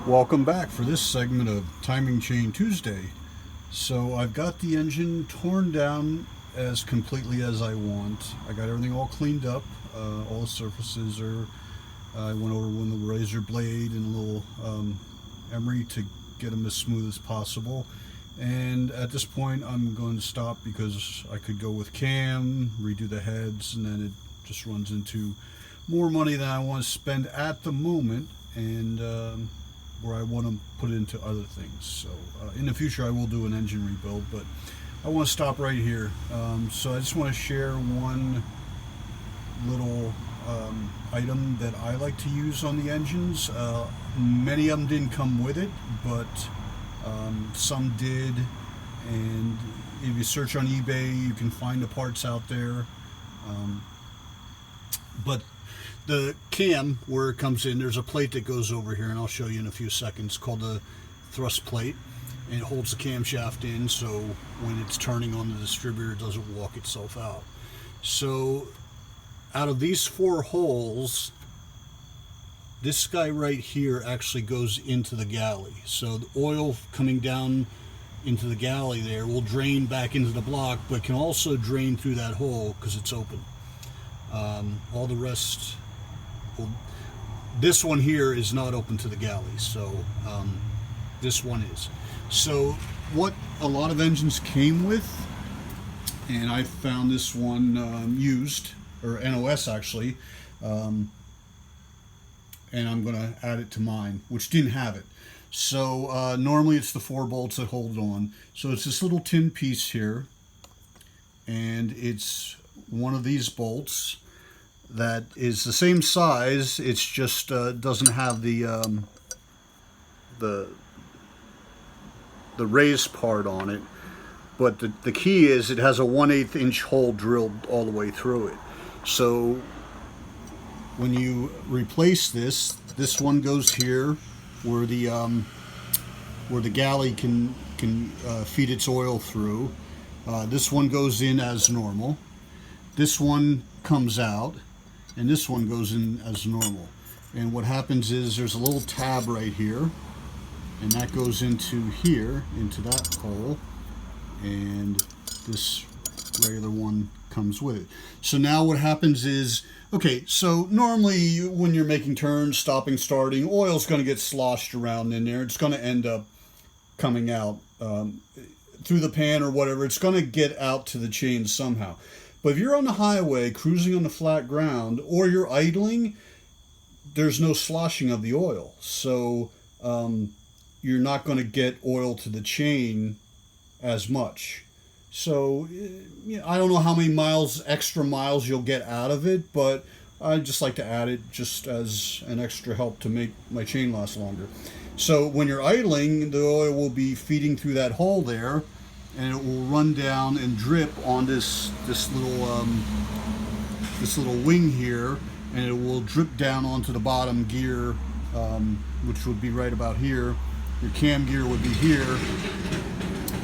Welcome back for this segment of Timing Chain Tuesday. So I've got the engine torn down as completely as I want. I got everything all cleaned up. All the surfaces are, I went over with a razor blade and a little emery to get them as smooth as possible. And at this point I'm going to stop because I could go with cam, redo the heads, and then it just runs into more money than I want to spend at the moment, and where I want to put into other things. So in the future I will do an engine rebuild, but I want to stop right here. So I just want to share one little item that I like to use on the engines. Many of them didn't come with it, but some did, and if you search on eBay you can find the parts out there. But the cam, where it comes in, there's a plate that goes over here, and I'll show you in a few seconds, called the thrust plate, and it holds the camshaft in, so when it's turning on the distributor it doesn't walk itself out. So out of these four holes, this guy right here actually goes into the galley. So the oil coming down into the galley there will drain back into the block, but can also drain through that hole because it's open. All the rest, well, this one here is not open to the galley, so this one is. So what a lot of engines came with, and I found this one used, or NOS actually, and I'm going to add it to mine, which didn't have it. So normally it's the 4 bolts that hold on. So it's this little tin piece here, and it's one of these bolts that is the same size. It's just doesn't have the raised part on it. But the key is it has a 1/8 inch hole drilled all the way through it. So when you replace this one goes here where the galley can feed its oil through. This one goes in as normal. This one comes out, and this one goes in as normal. And what happens is there's a little tab right here, and that goes into here, into that hole, and this regular one comes with it. So now what happens is, okay, so normally when you're making turns, stopping, starting, oil's going to get sloshed around in there. It's going to end up coming out through the pan or whatever. It's going to get out to the chain somehow. But if you're on the highway, cruising on the flat ground, or you're idling, there's no sloshing of the oil. So you're not going to get oil to the chain as much. So I don't know how many extra miles you'll get out of it, but I just like to add it just as an extra help to make my chain last longer. So when you're idling, the oil will be feeding through that hole there, and it will run down and drip on this little wing here, and it will drip down onto the bottom gear, which would be right about here. Your cam gear would be here,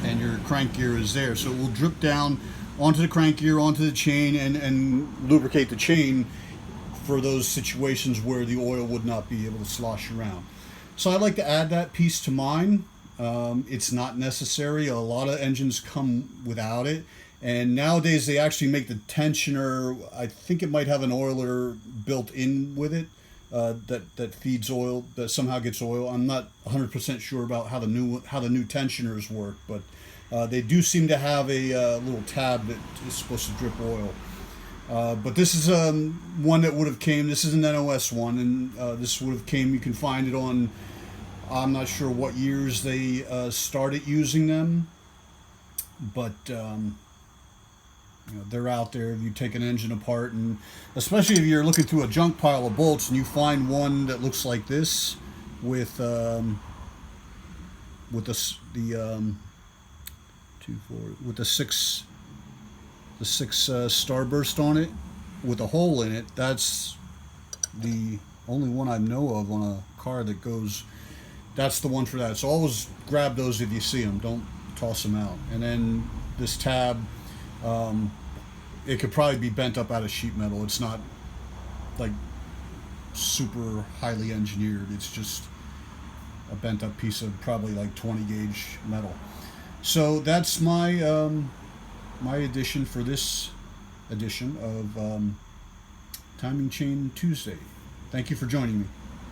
and your crank gear is there. So it will drip down onto the crank gear, onto the chain, and lubricate the chain for those situations where the oil would not be able to slosh around. So I like to add that piece to mine. It's not necessary. A lot of engines come without it, and nowadays they actually make the tensioner. I think it might have an oiler built in with it that feeds oil, that somehow gets oil. I'm not 100% sure about how the new tensioners work, but they do seem to have a little tab that is supposed to drip oil. But this is one that would have came. This is an NOS one, and this would have came. You can find it on, I'm not sure what years they started using them, but they're out there. If you take an engine apart, and especially if you're looking through a junk pile of bolts and you find one that looks like this with the six starburst on it with a hole in it, that's the only one I know of on a car that goes. That's the one for that. So always grab those if you see them. Don't toss them out. And then this tab, it could probably be bent up out of sheet metal. It's not like super highly engineered. It's just a bent up piece of probably like 20 gauge metal. So that's my my edition for this edition of Timing Chain Tuesday. Thank you for joining me.